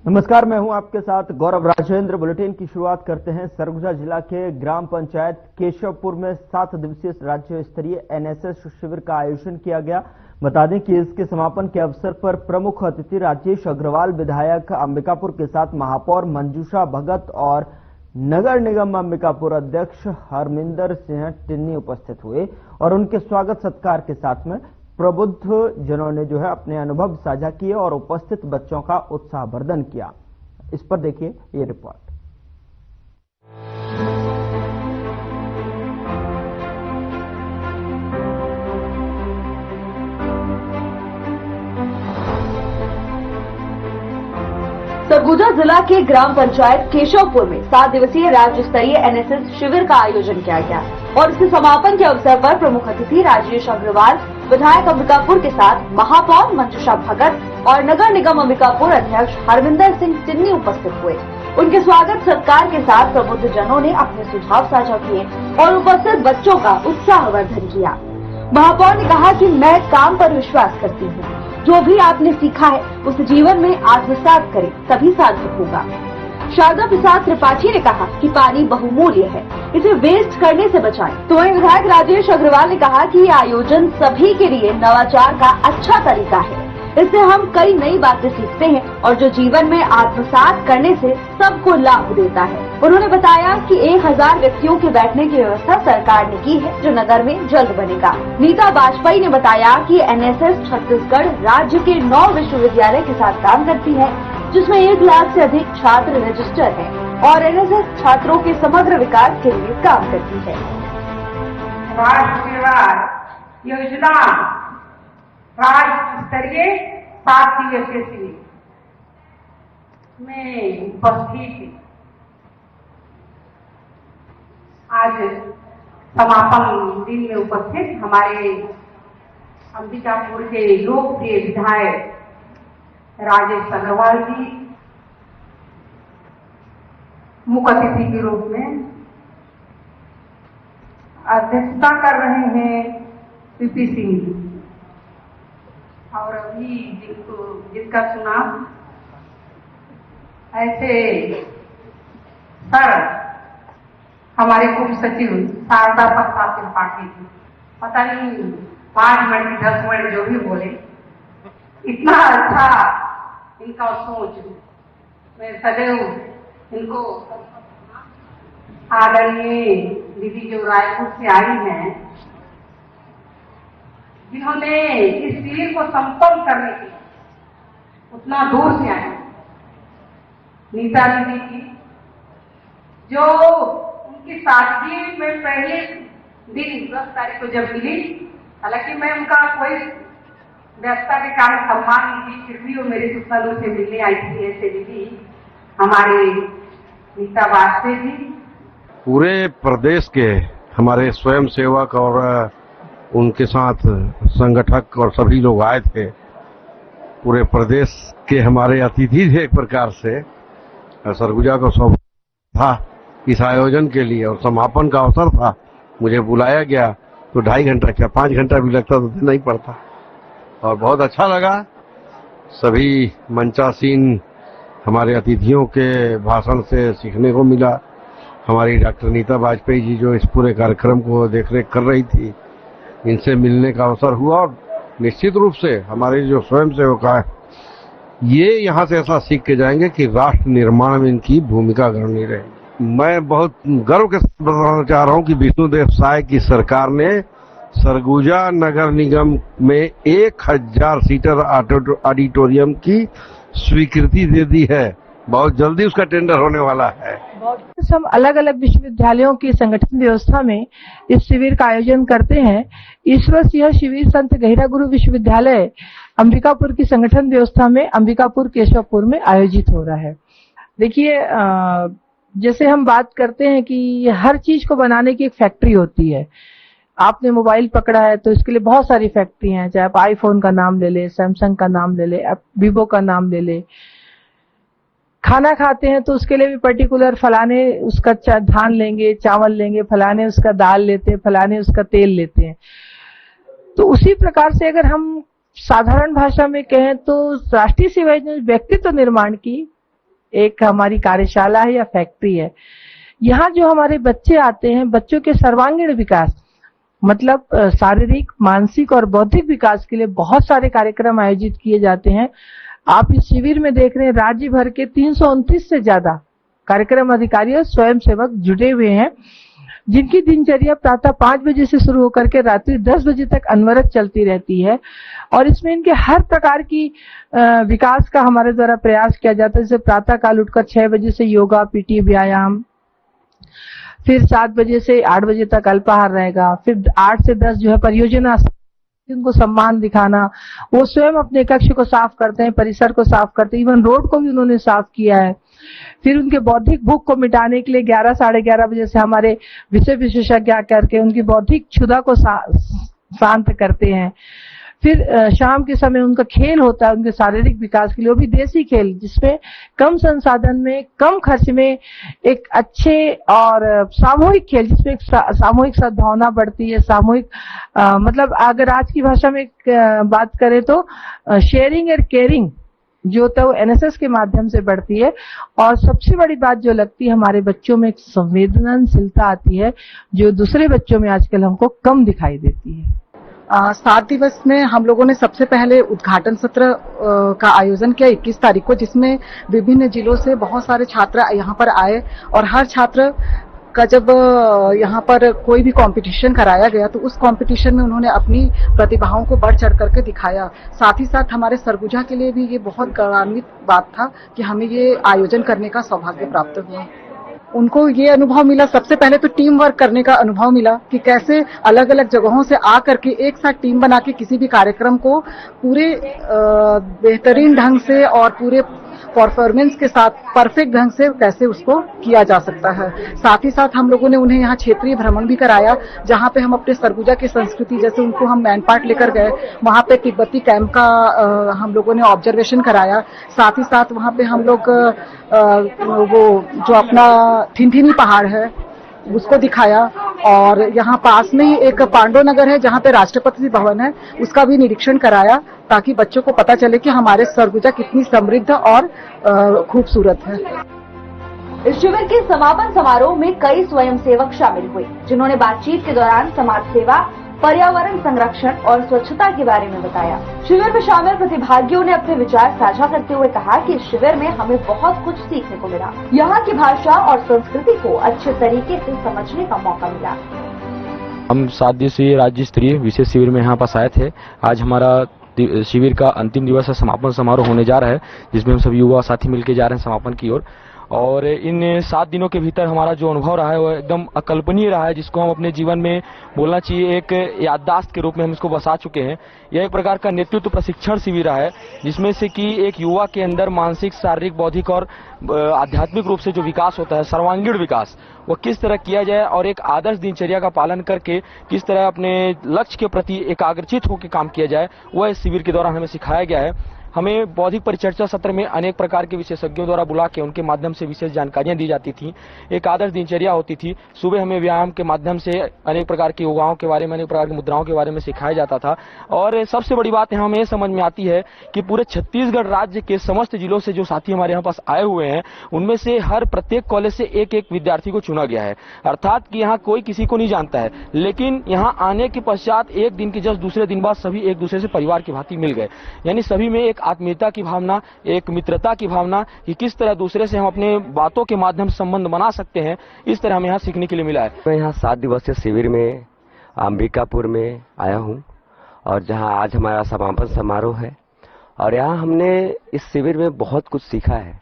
नमस्कार, मैं हूं आपके साथ गौरव राजेंद्र। बुलेटिन की शुरुआत करते हैं। सरगुजा जिला के ग्राम पंचायत केशवपुर में 7 दिवसीय राज्य स्तरीय एनएसएस शिविर का आयोजन किया गया। बता दें कि इसके समापन के अवसर पर प्रमुख अतिथि राजेश अग्रवाल, विधायक अंबिकापुर के साथ महापौर मंजूषा भगत और नगर निगम अंबिकापुर अध्यक्ष हरमिंदर सिंह टिन्नी उपस्थित हुए और उनके स्वागत सत्कार के साथ में प्रबुद्ध जनों ने अपने अनुभव साझा किए और उपस्थित बच्चों का उत्साहवर्धन किया। इस पर देखिए ये रिपोर्ट। सरगुजा जिला के ग्राम पंचायत केशवपुर में 7 दिवसीय राज्य स्तरीय एनएसएस शिविर का आयोजन किया गया और इसके समापन के अवसर पर प्रमुख अतिथि राजेश अग्रवाल, विधायक अंबिकापुर के साथ महापौर मंजूषा भगत और नगर निगम अंबिकापुर अध्यक्ष हरमिंदर सिंह टिन्नी उपस्थित हुए। उनके स्वागत सत्कार के साथ प्रबुद्ध जनों ने अपने सुझाव साझा किए और उपस्थित बच्चों का उत्साहवर्धन किया। महापौर ने कहा कि मैं काम पर विश्वास करती हूँ, जो भी आपने सीखा है उसे जीवन में आत्मसात करें, तभी सार्थक होगा। शारदा प्रसाद त्रिपाठी ने कहा कि पानी बहुमूल्य है, इसे वेस्ट करने से बचाएं। तो वहीं विधायक राजेश अग्रवाल ने कहा कि ये आयोजन सभी के लिए नवाचार का अच्छा तरीका है। इससे हम कई नई बातें सीखते हैं और जो जीवन में आत्मसात करने से सबको लाभ देता है। उन्होंने बताया कि 1000 व्यक्तियों के बैठने की व्यवस्था सरकार ने की है, जो नगर में जल्द बनेगा। नीता वाजपेयी ने बताया कि एनएसएस छत्तीसगढ़ राज्य के 9 विश्वविद्यालय के साथ काम करती है, जिसमें 1 लाख से अधिक छात्र रजिस्टर हैं और एनएसएस छात्रों के समग्र विकास के लिए काम करती है। राष्ट्रीय योजना राज्य स्तरीय 7 दिवसीय शिविर में उपस्थित आज समापन दिन में उपस्थित हमारे अंबिकापुर के लोकप्रिय विधायक राजेश अग्रवाल जी मुख्य अतिथि के रूप में अध्यक्षता कर रहे हैं पीपी सिंह जी और अभी जिनका चुनाव ऐसे सर हमारे कुल सचिव शारदा प्रसाद त्रिपाठी जी, पता नहीं 5 मिनट 10 मिनट जो भी बोले, इतना अच्छा इनका सोच। मैं सदैव इनको आदरणीय दीदी जो रायपुर से आई हैं, जिन्होंने इस शिविर को संपन्न करने के उतना दूर से आए, नीता दीदी की जो उनकी सादगी में पहले दिन 10 तारीख को जब मिली, हालांकि मैं उनका कोई व्यवस्था के कारण सम्मान नहीं थी, फिर भी वो मेरे सुखा दूर से मिलने आई थी। ऐसे दीदी हमारे नीता वाजपेयी जी पूरे प्रदेश के हमारे स्वयं सेवक और उनके साथ संगठक और सभी लोग आए थे। पूरे प्रदेश के हमारे अतिथि थे। एक प्रकार से सरगुजा को सौभाग्य था इस आयोजन के लिए और समापन का अवसर था। मुझे बुलाया गया तो 2.5 घंटा क्या 5 घंटा भी लगता तो देना ही पड़ता और बहुत अच्छा लगा। सभी मंचासीन हमारे अतिथियों के भाषण से सीखने को मिला। हमारी डॉक्टर नीता वाजपेयी जी जो इस पूरे कार्यक्रम को देखरेख कर रही थी, इनसे मिलने का अवसर हुआ और निश्चित रूप से हमारे जो स्वयंसेवक हैं ये यहाँ से ऐसा सीख के जाएंगे कि राष्ट्र निर्माण में इनकी भूमिका गणनीय रहेगी। मैं बहुत गर्व के साथ बताना चाह रहा हूँ कि विष्णुदेव साय की सरकार ने सरगुजा नगर निगम में 1000 सीटर ऑडिटोरियम की स्वीकृति दे दी है। बहुत जल्दी उसका टेंडर होने वाला है। हम अलग अलग विश्वविद्यालयों की संगठन व्यवस्था में इस शिविर का आयोजन करते हैं। इस वर्ष यह शिविर संत गहिरा गुरु विश्वविद्यालय अंबिकापुर की संगठन व्यवस्था में अंबिकापुर केशवपुर में आयोजित हो रहा है। देखिए, जैसे हम बात करते हैं कि हर चीज को बनाने की एक फैक्ट्री होती है। आपने मोबाइल पकड़ा है तो इसके लिए बहुत सारी फैक्ट्री हैं, चाहे आप आईफोन का नाम ले ले, सैमसंग का नाम ले ले, आप वीवो का नाम ले ले। खाना खाते हैं तो उसके लिए भी पर्टिकुलर फलाने उसका धान लेंगे, चावल लेंगे, फलाने उसका दाल लेते हैं, फलाने उसका तेल लेते हैं। तो उसी प्रकार से अगर हम साधारण भाषा में कहें तो राष्ट्रीय सेवा योजना व्यक्तित्व निर्माण की एक हमारी कार्यशाला है या फैक्ट्री है। यहाँ जो हमारे बच्चे आते हैं, बच्चों के सर्वांगीण विकास मतलब शारीरिक, मानसिक और बौद्धिक विकास के लिए बहुत सारे कार्यक्रम आयोजित किए जाते हैं। आप इस शिविर में देख रहे हैं राज्य भर के 329 से ज्यादा कार्यक्रम अधिकारी और स्वयंसेवक जुटे हुए हैं, जिनकी दिनचर्या प्रातः 5 बजे से शुरू होकर के रात्रि 10 बजे तक अनवरत चलती रहती है। और इसमें इनके हर प्रकार की विकास का हमारे द्वारा प्रयास किया जाता है। जैसे प्रातः काल उठकर 6 बजे से योगा, पीटी, व्यायाम, फिर 7 बजे से 8 बजे तक अल्पाहार रहेगा, फिर 8 से 10 जो है परियोजना, उनको सम्मान दिखाना। वो स्वयं अपने कक्ष को साफ करते हैं, परिसर को साफ करते हैं, इवन रोड को भी उन्होंने साफ किया है। फिर उनके बौद्धिक भूख को मिटाने के लिए 11 साढ़े 11 बजे से हमारे विषय विशेषज्ञ करके उनकी बौद्धिक क्षुधा को शांत करते हैं। फिर शाम के समय उनका खेल होता है उनके शारीरिक विकास के लिए, वो भी देसी खेल, जिसमें कम संसाधन में, कम खर्च में एक अच्छे और सामूहिक खेल, जिसमें एक सामूहिक सद्भावना बढ़ती है। सामूहिक मतलब अगर आज की भाषा में बात करें तो शेयरिंग और केयरिंग जो तो एनएसएस के माध्यम से बढ़ती है। और सबसे बड़ी बात जो लगती है, हमारे बच्चों में एक संवेदनशीलता आती है जो दूसरे बच्चों में आजकल हमको कम दिखाई देती है। 7 दिवस में हम लोगों ने सबसे पहले उद्घाटन सत्र का आयोजन किया 21 तारीख को, जिसमें विभिन्न जिलों से बहुत सारे छात्र यहाँ पर आए। और हर छात्र का जब यहाँ पर कोई भी कंपटीशन कराया गया तो उस कंपटीशन में उन्होंने अपनी प्रतिभाओं को बढ़ चढ़ करके दिखाया। साथ ही साथ हमारे सरगुजा के लिए भी ये बहुत गौरवान्वित बात था कि हमें ये आयोजन करने का सौभाग्य प्राप्त हुआ। उनको ये अनुभव मिला, सबसे पहले तो टीम वर्क करने का अनुभव मिला कि कैसे अलग अलग जगहों से आ करके एक साथ टीम बना के किसी भी कार्यक्रम को पूरे बेहतरीन ढंग से और पूरे परफॉर्मेंस के साथ परफेक्ट ढंग से कैसे उसको किया जा सकता है। साथ ही साथ हम लोगों ने उन्हें यहाँ क्षेत्रीय भ्रमण भी कराया, जहाँ पे हम अपने सरगुजा की संस्कृति, जैसे उनको हम मैन पार्ट लेकर गए, वहाँ पे तिब्बती कैंप का हम लोगों ने ऑब्जर्वेशन कराया। साथ ही साथ वहाँ पे हम लोग वो जो अपना थिनथिनी पहाड़ है उसको दिखाया। और यहाँ पास में ही एक पांडव नगर है जहाँ पे राष्ट्रपति भवन है, उसका भी निरीक्षण कराया, ताकि बच्चों को पता चले कि हमारे सरगुजा कितनी समृद्ध और खूबसूरत है। इस शिविर के समापन समारोह में कई स्वयंसेवक शामिल हुए, जिन्होंने बातचीत के दौरान समाज सेवा, पर्यावरण संरक्षण और स्वच्छता के बारे में बताया। शिविर में शामिल प्रतिभागियों ने अपने विचार साझा करते हुए कहा कि इस शिविर में हमें बहुत कुछ सीखने को मिला। यहाँ की भाषा और संस्कृति को अच्छे तरीके से समझने का मौका मिला। हम 7 दिवसीय राज्य स्तरीय विशेष शिविर में यहाँ पास आए थे। आज हमारा शिविर का अंतिम दिवस समापन समारोह होने जा रहा है, जिसमें हम सभी युवा साथी मिलकर जा रहे हैं समापन की ओर। और इन 7 दिनों के भीतर हमारा जो अनुभव रहा है वो एकदम अकल्पनीय रहा है, जिसको हम अपने जीवन में बोलना चाहिए एक याददाश्त के रूप में हम इसको बसा चुके हैं। यह एक प्रकार का नेतृत्व प्रशिक्षण शिविर है, जिसमें से कि एक युवा के अंदर मानसिक, शारीरिक, बौद्धिक और आध्यात्मिक रूप से जो विकास होता है, सर्वांगीण विकास, वो किस तरह किया जाए और एक आदर्श दिनचर्या का पालन करके किस तरह अपने लक्ष्य के प्रति एकाग्रचित होकर काम किया जाए, वह इस शिविर के दौरान हमें सिखाया गया है। हमें बौद्धिक परिचर्चा सत्र में अनेक प्रकार के विशेषज्ञों द्वारा बुला के उनके माध्यम से विशेष जानकारियां दी जाती थी। एक आदर्श दिनचर्या होती थी। सुबह हमें व्यायाम के माध्यम से अनेक प्रकार की योगाओं के बारे में, अनेक प्रकार की मुद्राओं के बारे में सिखाया जाता था। और सबसे बड़ी बात यहाँ हमें समझ में आती है कि पूरे छत्तीसगढ़ राज्य के समस्त जिलों से जो साथी हमारे यहाँ पास आए हुए हैं, उनमें से हर प्रत्येक कॉलेज से एक एक विद्यार्थी को चुना गया है। अर्थात कि यहाँ कोई किसी को नहीं जानता है, लेकिन यहाँ आने के पश्चात एक दिन की जस्ट दूसरे दिन बाद सभी एक दूसरे से परिवार की भांति मिल गए। यानी सभी में एक आत्मीयता की भावना, एक मित्रता की भावना कि किस तरह दूसरे से हम अपने बातों के माध्यम से संबंध बना सकते हैं, इस तरह हमें यहाँ सीखने के लिए मिला है। मैं यहाँ 7 दिवसीय शिविर में अंबिकापुर में आया हूँ और जहाँ आज हमारा समापन समारोह है। और यहाँ हमने इस शिविर में बहुत कुछ सीखा है।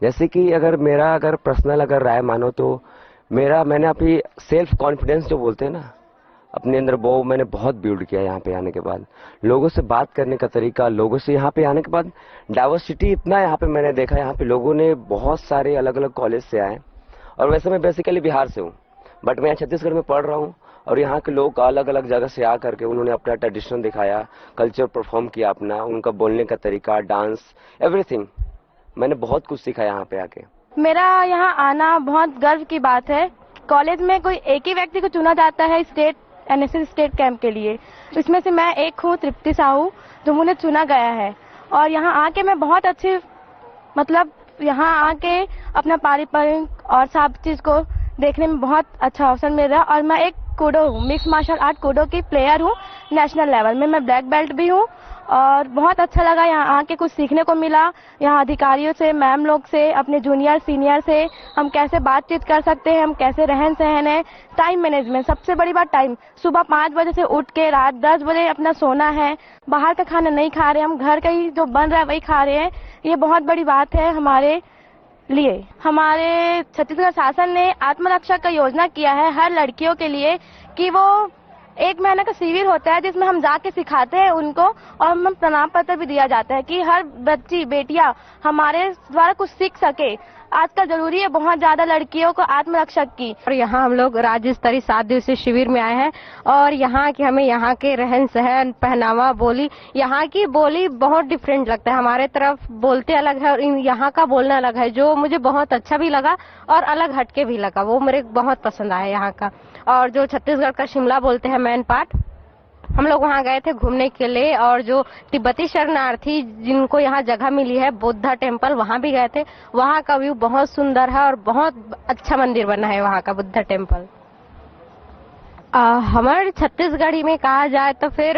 जैसे कि अगर पर्सनल राय मानो तो मैंने अपनी सेल्फ कॉन्फिडेंस जो बोलते हैं ना, अपने अंदर वो मैंने बहुत बिल्ड किया यहाँ पे आने के बाद। लोगों से बात करने का तरीका, लोगों से यहाँ पे आने के बाद डाइवर्सिटी इतना यहाँ पे मैंने देखा। यहाँ पे लोगों ने बहुत सारे अलग अलग कॉलेज से आए। और वैसे मैं बेसिकली बिहार से हूँ, बट मैं छत्तीसगढ़ में पढ़ रहा हूँ। और यहाँ के लोग अलग अलग जगह से आ करके उन्होंने अपना ट्रेडिशन दिखाया, कल्चर परफॉर्म किया अपना, उनका बोलने का तरीका, डांस, एवरीथिंग। मैंने बहुत कुछ सीखा यहाँ पे आके। मेरा यहाँ आना बहुत गर्व की बात है। कॉलेज में कोई एक ही व्यक्ति को चुना जाता है स्टेट एनएसएस स्टेट कैंप के लिए, तो इसमें से मैं एक हूँ, तृप्ति साहू, जो मुझे चुना गया है। और यहाँ आके मैं बहुत अच्छी यहाँ आके अपना पारंपरिक और सब चीज को देखने में बहुत अच्छा अवसर मिल रहा है। और मैं एक कूडो हूँ, मिक्स मार्शल आर्ट कूडो की प्लेयर हूँ। नेशनल लेवल में मैं ब्लैक बेल्ट भी हूँ और बहुत अच्छा लगा यहाँ आके, कुछ सीखने को मिला। यहाँ अधिकारियों से, मैम लोग से, अपने जूनियर सीनियर से हम कैसे बातचीत कर सकते हैं, हम कैसे रहन सहन है, टाइम मैनेजमेंट, सबसे बड़ी बात टाइम। सुबह 5 बजे से उठ के रात 10 बजे अपना सोना है, बाहर का खाना नहीं खा रहे, हम घर का ही जो बन रहा है वही खा रहे हैं। ये बहुत बड़ी बात है हमारे लिए। हमारे छत्तीसगढ़ शासन ने आत्मरक्षा का योजना किया है हर लड़कियों के लिए कि वो 1 महीने का शिविर होता है जिसमें हम जाके सिखाते हैं उनको, और हम प्रमाण पत्र भी दिया जाता है कि हर बच्ची बेटियां हमारे द्वारा कुछ सीख सके। आजकल जरूरी है बहुत ज्यादा लड़कियों को आत्मरक्षक की। और यहाँ हम लोग राज्य स्तरीय 7 दिवसीय शिविर में आए हैं और यहाँ की हमें यहाँ के रहन सहन, पहनावा, बोली, यहाँ की बोली बहुत डिफरेंट लगता है। हमारे तरफ बोलते अलग है और यहाँ का बोलना अलग है, जो मुझे बहुत अच्छा भी लगा और अलग हटके भी लगा। वो मेरे बहुत पसंद आया यहाँ का। और जो छत्तीसगढ़ का शिमला बोलते हैं मैन पाट, हम लोग वहाँ गए थे घूमने के लिए। और जो तिब्बती शरणार्थी जिनको यहाँ जगह मिली है, बुद्धा टेम्पल, वहाँ भी गए थे। वहाँ का व्यू बहुत सुंदर है और बहुत अच्छा मंदिर बना है वहाँ का बुद्धा टेम्पल। हमारे छत्तीसगढ़ी में कहा जाए तो फिर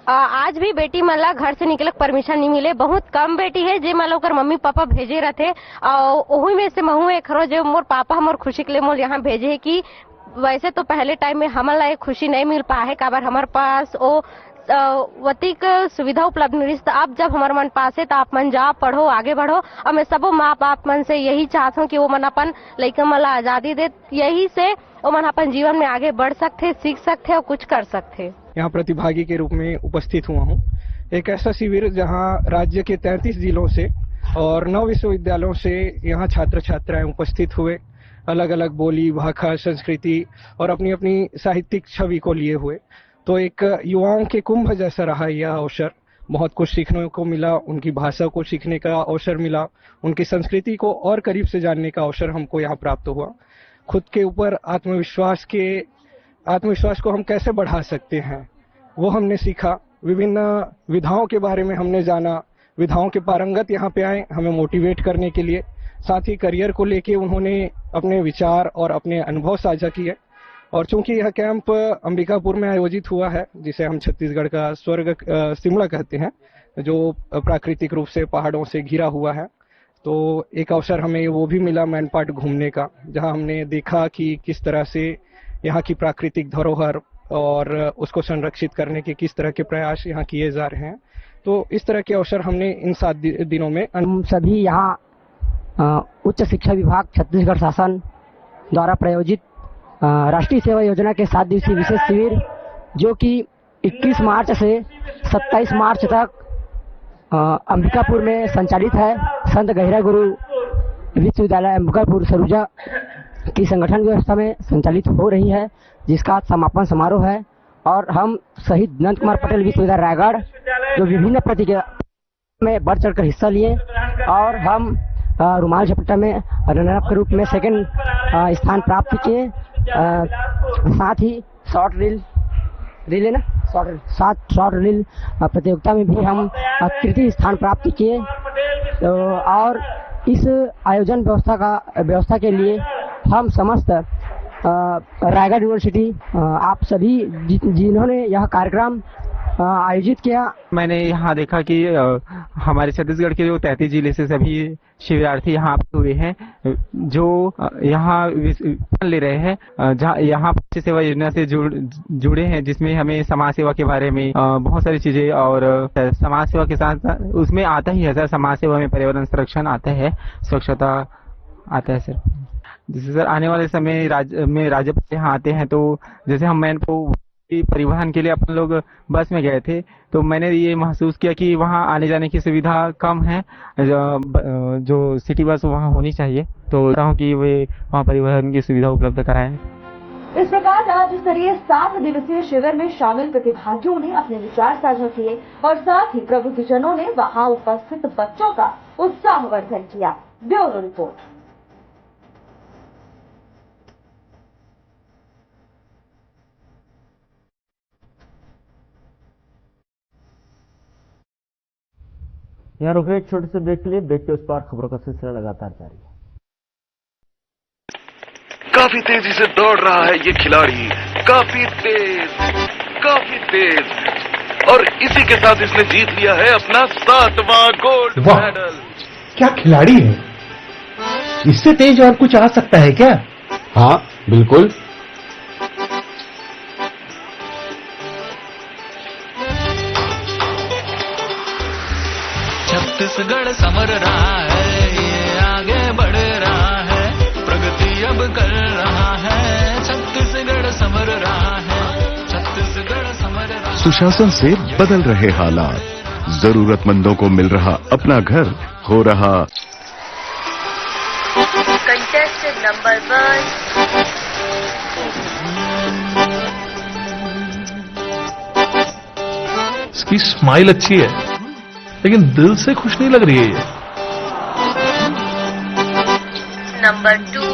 आज भी बेटी मला घर से निकले परमिशन नहीं मिले। बहुत कम बेटी है जे मला ओकर मम्मी पापा भेजे रहते, और वही में से महू एक हरो जो मोर पापा हमर खुशी के लिए मोर यहाँ भेजे है। कि वैसे तो पहले टाइम में हमारा एक खुशी नहीं मिल पाया है, काबर हमारे पास वो वतिक सुविधा उपलब्ध नहीं। अब जब हमारे मन पास है तो आप मन जाओ, पढ़ो, आगे बढ़ो। और मैं सबो माँ बाप मन से यही चाहता हूँ कि वो मन अपन लइका मन ला आजादी दे, यही से वो मन अपन जीवन में आगे बढ़ सकते, सीख सकते और कुछ कर सकते। यहाँ प्रतिभागी के रूप में उपस्थित हुआ हूँ। एक ऐसा शिविर जहाँ राज्य के 33 जिलों से और 9 विश्वविद्यालयों से यहाँ छात्र छात्राएं उपस्थित हुए, अलग अलग बोली, भाषा, संस्कृति और अपनी अपनी साहित्यिक छवि को लिए हुए। तो एक युवाओं के कुंभ जैसा रहा यह अवसर। बहुत कुछ सीखने को मिला, उनकी भाषा को सीखने का अवसर मिला, उनकी संस्कृति को और करीब से जानने का अवसर हमको यहाँ प्राप्त हुआ। खुद के ऊपर आत्मविश्वास को हम कैसे बढ़ा सकते हैं वो हमने सीखा। विभिन्न विधाओं के बारे में हमने जाना। विधाओं के पारंगत यहाँ पे आए हमें मोटिवेट करने के लिए। साथ ही करियर को लेके उन्होंने अपने विचार और अपने अनुभव साझा किए। और चूंकि यह कैंप अंबिकापुर में आयोजित हुआ है, जिसे हम छत्तीसगढ़ का स्वर्ग शिमला कहते हैं, जो प्राकृतिक रूप से पहाड़ों से घिरा हुआ है, तो एक अवसर हमें वो भी मिला मैनपाट घूमने का, जहां हमने देखा कि किस तरह से यहाँ की प्राकृतिक धरोहर और उसको संरक्षित करने के किस तरह के प्रयास यहाँ किए जा रहे हैं। तो इस तरह के अवसर हमने इन 7 दिनों में हम सभी यहाँ उच्च शिक्षा विभाग छत्तीसगढ़ शासन द्वारा प्रायोजित राष्ट्रीय सेवा योजना के 7 दिवसीय विशेष शिविर, जो कि 21 मार्च से 27 मार्च तक अंबिकापुर में संचालित है। संत गहिरा गुरु विश्वविद्यालय अंबिकापुर सरुजा की संगठन व्यवस्था में संचालित हो रही है, जिसका समापन समारोह है। और हम शहीद नंद कुमार पटेल विश्वविद्यालय रायगढ़ जो विभिन्न प्रतियोगिता में बढ़ चढ़कर हिस्सा लिए, और हम रुमाल झपट्टा में रनर अप के रूप में 2nd स्थान प्राप्त किए। साथ ही शॉर्ट रील प्रतियोगिता में भी हम तृतीय स्थान प्राप्त किए। और इस आयोजन व्यवस्था के लिए हम समस्त रायगढ़ यूनिवर्सिटी, आप सभी जिन्होंने यह कार्यक्रम आयोजित किया। मैंने यहाँ देखा कि हमारे छत्तीसगढ़ के जो 33 जिले से सभी शिविरार्थी यहाँ हुए हैं, जो यहाँ ले रहे हैं, जहाँ यहाँ सेवा योजना से जुड़े हैं, जिसमें हमें समाज सेवा के बारे में बहुत सारी चीजें, और समाज सेवा के साथ उसमें आता ही है सर, समाज सेवा में पर्यावरण संरक्षण आता है, स्वच्छता आता है सर। जैसे सर आने वाले समय राज्यपाल यहाँ आते हैं, तो जैसे हम परिवहन के लिए अपन लोग बस में गए थे, तो मैंने ये महसूस किया कि वहाँ आने जाने की सुविधा कम है, जो सिटी बस वहाँ होनी चाहिए। तो चाहता हूँ कि वे वहाँ परिवहन की सुविधा उपलब्ध कराएं। इस प्रकार राज्य स्तरीय 7 दिवसीय शिविर में शामिल प्रतिभागियों ने अपने विचार साझा किए और साथ ही प्रबुद्धजनों ने वहाँ उपस्थित बच्चों का उत्साहवर्धन किया। Bureau report. यहाँ रुक रहे एक छोटे से ब्रेक के लिए। ब्रेक के उस पार खबरों का सिलसिला लगातार जारी है। काफी तेजी से दौड़ रहा है ये खिलाड़ी, काफी तेज, और इसी के साथ इसने जीत लिया है अपना 7वां गोल्ड मेडल। क्या खिलाड़ी है, इससे तेज और कुछ आ सकता है क्या? हाँ बिल्कुल। छत्तीसगढ़ समर रहा है, ये आगे बढ़ रहा है, प्रगति अब कर रहा है। छत्तीसगढ़ समर रहा है, छत्तीसगढ़ समर रहा है। सुशासन से बदल रहे हालात, जरूरतमंदों को मिल रहा अपना घर, हो रहा कंटेस्टेड नंबर 1। इसकी स्माइल अच्छी है लेकिन दिल से खुश नहीं लग रही है ये। नंबर 2।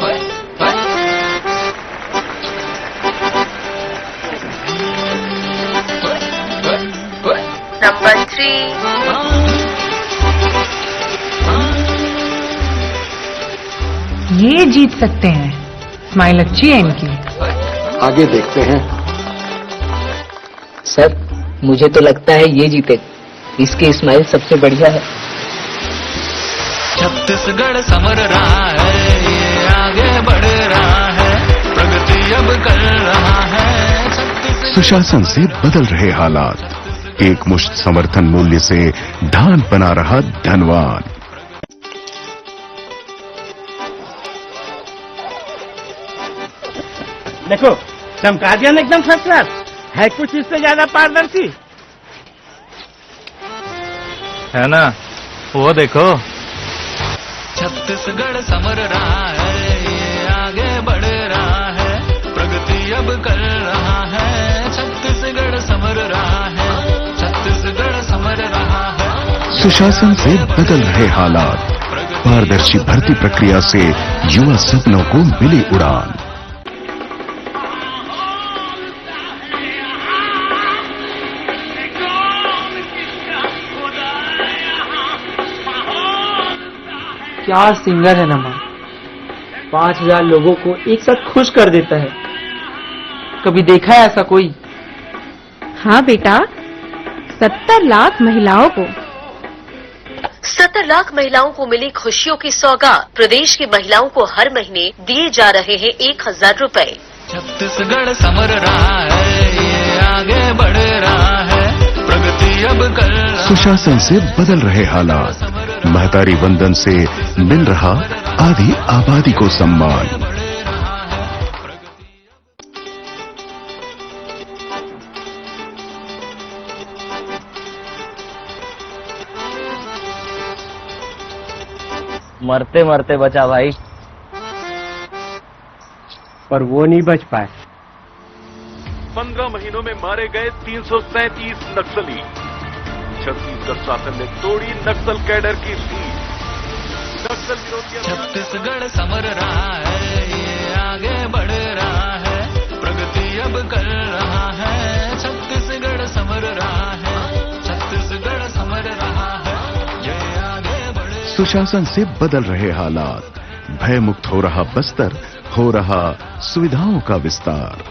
नंबर 3। ये जीत सकते हैं, स्माइल अच्छी है इनकी। आगे देखते हैं। सर मुझे तो लगता है ये जीते, इसकी स्माइल सबसे बढ़िया है। छत्तीसगढ़ समर रहा है, ये आगे बढ़ रहा है, प्रगति अब कर रहा है। सुशासन से बदल रहे हालात, एक मुश्त समर्थन मूल्य से धान बना रहा धनवान। देखो चमका दिया ना एकदम फर्स्ट क्लास, है कुछ इससे ज्यादा पारदर्शी है ना, वो देखो। छत्तीसगढ़ समर रहा है, ये आगे बढ़ रहा है, प्रगति अब कर रहा है। छत्तीसगढ़ समर रहा है, छत्तीसगढ़ समर रहा है। सुशासन से बदल रहे हालात, पारदर्शी भर्ती प्रक्रिया से युवा सपनों को मिली उड़ान। क्या सिंगर है नमा, 5000 लोगों को एक साथ खुश कर देता है। कभी देखा है ऐसा कोई? हाँ बेटा, 70 लाख महिलाओं को 70 लाख महिलाओं को मिली खुशियों की सौगात। प्रदेश की महिलाओं को हर महीने दिए जा रहे हैं 1000 रुपए। छत्तीसगढ़ समर रहा है, ये आगे बढ़ रहा है, प्रगति अब कर रहा है। सुशासन से बदल रहे हालात, महतारी वंदन से मिल रहा आधी आबादी को सम्मान। मरते मरते बचा भाई, पर वो नहीं बच पाए। 15 महीनों में मारे गए 337 नक्सली। छत्तीसगढ़ शासन ने तोड़ी नक्सल कैडर की नींव। नक्सल विरोधी छत्तीसगढ़ समर रहा है, ये आगे बढ़ रहा है, प्रगति अब कर रहा है। छत्तीसगढ़ समर रहा है, छत्तीसगढ़ समर रहा है, ये आगे बढ़। सुशासन से बदल रहे हालात, भय मुक्त हो रहा बस्तर, हो रहा सुविधाओं का विस्तार।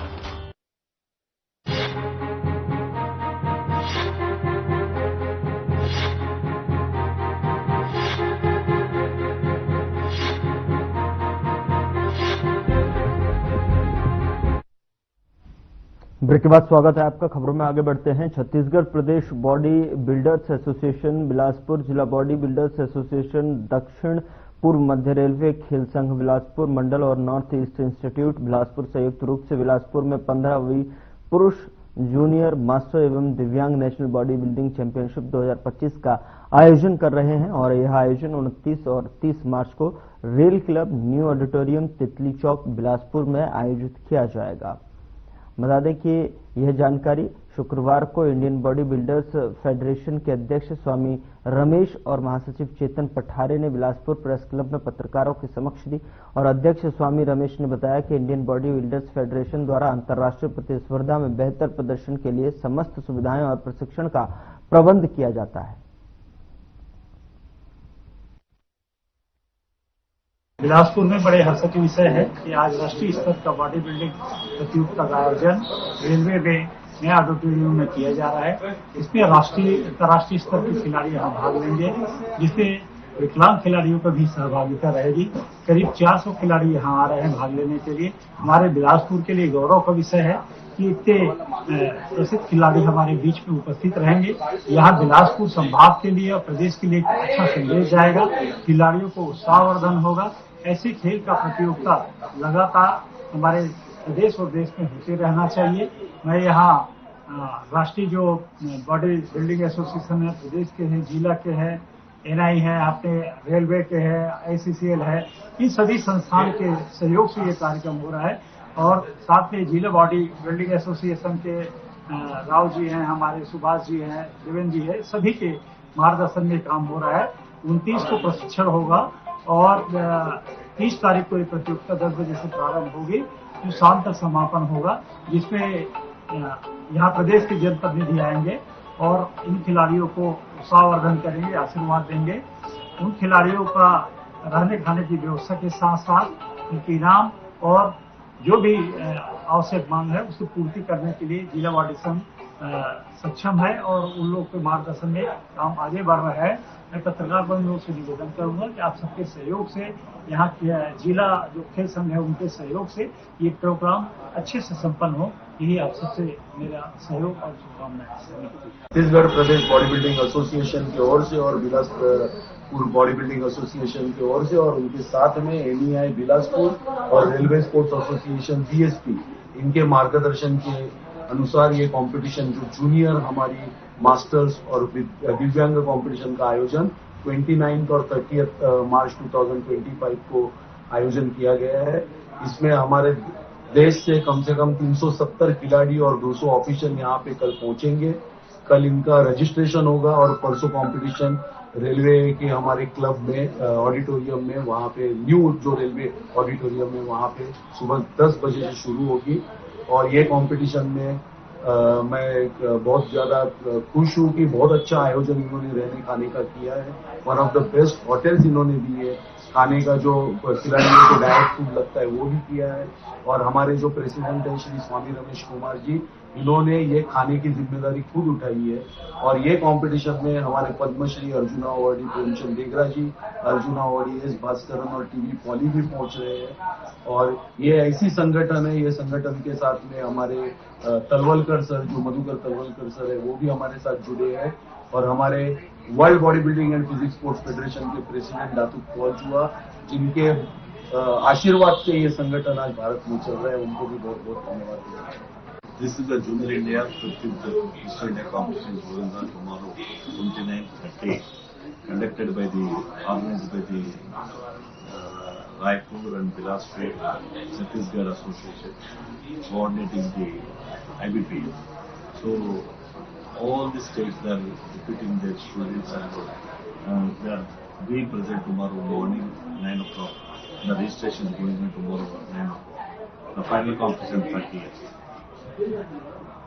ब्रेक के बाद स्वागत है आपका। खबरों में आगे बढ़ते हैं। छत्तीसगढ़ प्रदेश बॉडी बिल्डर्स एसोसिएशन बिलासपुर, जिला बॉडी बिल्डर्स एसोसिएशन दक्षिण पूर्व मध्य रेलवे, खेल संघ बिलासपुर मंडल और नॉर्थ ईस्ट इंस्टीट्यूट बिलासपुर संयुक्त रूप से बिलासपुर में 15वीं पुरुष जूनियर मास्टर एवं दिव्यांग नेशनल बॉडी बिल्डिंग चैंपियनशिप 2025 का आयोजन कर रहे हैं और यह आयोजन 29 और 30 मार्च को रेल क्लब न्यू ऑडिटोरियम तितली चौक बिलासपुर में आयोजित किया जाएगा। बता दें कि यह जानकारी शुक्रवार को इंडियन बॉडी बिल्डर्स फेडरेशन के अध्यक्ष स्वामी रमेश और महासचिव चेतन पठारे ने बिलासपुर प्रेस क्लब में पत्रकारों के समक्ष दी और अध्यक्ष स्वामी रमेश ने बताया कि इंडियन बॉडी बिल्डर्स फेडरेशन द्वारा अंतर्राष्ट्रीय प्रतिस्पर्धा में बेहतर प्रदर्शन के लिए समस्त सुविधाएं और प्रशिक्षण का प्रबंध किया जाता है। बिलासपुर में बड़े हर्ष की विषय है कि आज राष्ट्रीय स्तर का बॉडी बिल्डिंग प्रतियोगिता का आयोजन रेलवे में नया ऑडिटोरियम में किया जा रहा है। इसमें राष्ट्रीय अंतर्राष्ट्रीय स्तर के खिलाड़ी यहाँ भाग लेंगे, जिसमें विकलांग खिलाड़ियों का भी सहभागिता रहेगी। करीब 400 खिलाड़ी यहाँ आ रहे हैं भाग लेने के लिए। हमारे बिलासपुर के लिए गौरव का विषय है कि इतने प्रसिद्ध खिलाड़ी हमारे बीच में उपस्थित रहेंगे। यहाँ बिलासपुर संभाग के लिए और प्रदेश के लिए एक अच्छा संदेश जाएगा, खिलाड़ियों को उत्साहवर्धन होगा। ऐसे खेल का प्रतियोगिता लगातार हमारे प्रदेश और देश में होते रहना चाहिए। मैं यहाँ राष्ट्रीय जो बॉडी बिल्डिंग एसोसिएशन है, प्रदेश के हैं, जिला के हैं, एनआई है, अपने रेलवे के हैं, आईसीसीएल है, इन सभी संस्थान के सहयोग से ये कार्यक्रम हो रहा है। और साथ में जिला बॉडी बिल्डिंग एसोसिएशन के राव जी हैं, हमारे सुभाष जी हैं, देवेंद्र जी है, सभी के मार्गदर्शन में काम हो रहा है। 29 को प्रशिक्षण होगा और 30 तारीख को ये प्रतियोगिता 10 बजे से प्रारंभ होगी, जो शाम तक समापन होगा, जिसमें यहाँ प्रदेश के जनप्रतिनिधि आएंगे और इन खिलाड़ियों को उत्साहवर्धन करेंगे, आशीर्वाद देंगे। उन खिलाड़ियों का रहने खाने की व्यवस्था के साथ साथ उनके इनाम और जो भी आवश्यक मांग है उसकी पूर्ति करने के लिए जिला बॉडी संघ सक्षम है और उन लोग के मार्गदर्शन में काम आगे बढ़ रहा है। मैं पत्रकार बंधुओं से निवेदन करूंगा कि आप सबके सहयोग से, यहाँ के जिला जो खेल संघ है उनके सहयोग से ये प्रोग्राम अच्छे से संपन्न हो, यही आप सबसे मेरा सहयोग और शुभकामनाएं। छत्तीसगढ़ प्रदेश बॉडी बिल्डिंग एसोसिएशन की ओर से और बिलासपुर बॉडी बिल्डिंग एसोसिएशन की ओर से और उनके साथ में एनईआई बिलासपुर और रेलवे स्पोर्ट्स एसोसिएशन बीएसपी, इनके मार्गदर्शन के अनुसार ये कंपटीशन जो जूनियर हमारी मास्टर्स और दिव्यांग कंपटीशन का आयोजन 29 और 30 मार्च 2025 को आयोजन किया गया है। इसमें हमारे देश से कम 370 खिलाड़ी और 200 ऑफिशियल यहाँ पे कल पहुंचेंगे। कल इनका रजिस्ट्रेशन होगा और परसों कंपटीशन रेलवे के हमारे क्लब में ऑडिटोरियम में, वहाँ पे न्यू जो रेलवे ऑडिटोरियम में, वहाँ पे सुबह 10 बजे से शुरू होगी। और ये कंपटीशन में मैं बहुत ज्यादा खुश हूँ कि बहुत अच्छा आयोजन इन्होंने रहने खाने का किया है। One of the best hotels इन्होंने दिए, खाने का जो खिलाड़ियों को डायरेक्ट फूड लगता है वो भी किया है। और हमारे जो प्रेसिडेंट हैं श्री स्वामी रमेश कुमार जी, इन्होंने ये खाने की जिम्मेदारी खुद उठाई है। और ये कंपटीशन में हमारे पद्मश्री अर्जुना अवार्डी प्रेमचंद देगरा जी, अर्जुना अवार्डी एस भास्करन और टीवी पॉली भी पहुंच रहे हैं। और ये ऐसी संगठन है, ये संगठन के साथ में हमारे तलवलकर सर, जो मधुकर तलवलकर सर है, वो भी हमारे साथ जुड़े हैं। और हमारे world body building and physics sports federation के प्रेसिडेंट दातुक पहुंचुआ, जिनके आशीर्वाद से ये संगठन आज भारत में चल रहा है, उनको भी बहुत बहुत धन्यवाद। This is the Junior India 15th East India competition going on tomorrow, 29-30, conducted by organized by the Raipur and Bilaspur Chhattisgarh Association, coordinating the IBP. So all the states are repeating their students and they are being present tomorrow morning 9 o'clock. The registration is going on tomorrow at 9 o'clock. The final competition 30th.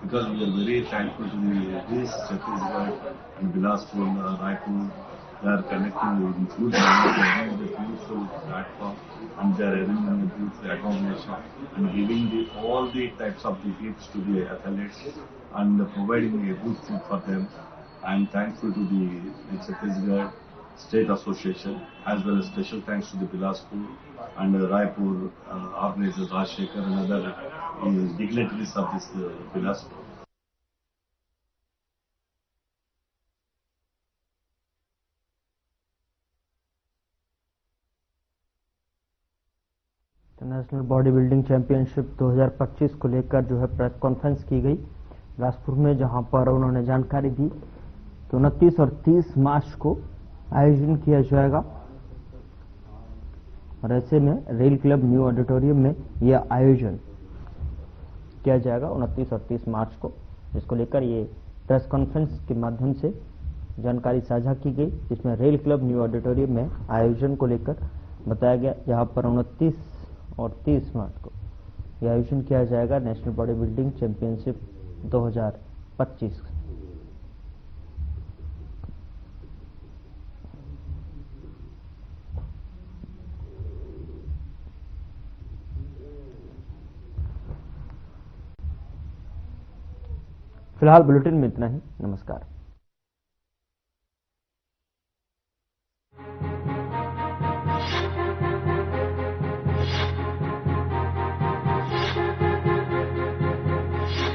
Because we are very thankful to this Chhattisgarh and Bilaspur and Raipur. They are connecting with huge numbers, the beautiful platform, and they are arranging a beautiful accommodation and giving all the types of the gifts to the athletes and providing a good food for them. I am thankful to the Chhattisgarh State Association, as well as special thanks to the Bilaspur and Raipur organizers Rajshekhar and other dignitaries of this Bilaspur. International body building championship 2025 को लेकर जो है press conference की गई बिलासपुर में, जहां पर उन्होंने जानकारी दी कि 29 और 30 मार्च को आयोजन किया जाएगा। और ऐसे में रेल क्लब न्यू ऑडिटोरियम में यह आयोजन किया जाएगा 29 और 30 मार्च को, जिसको लेकर ये प्रेस कॉन्फ्रेंस के माध्यम से जानकारी साझा की गई, जिसमें रेल क्लब न्यू ऑडिटोरियम में आयोजन को लेकर बताया गया, जहां पर 29 और 30 मार्च को यह आयोजन किया जाएगा नेशनल बॉडी बिल्डिंग चैंपियनशिप 2025। फिलहाल बुलेटिन में इतना ही। नमस्कार।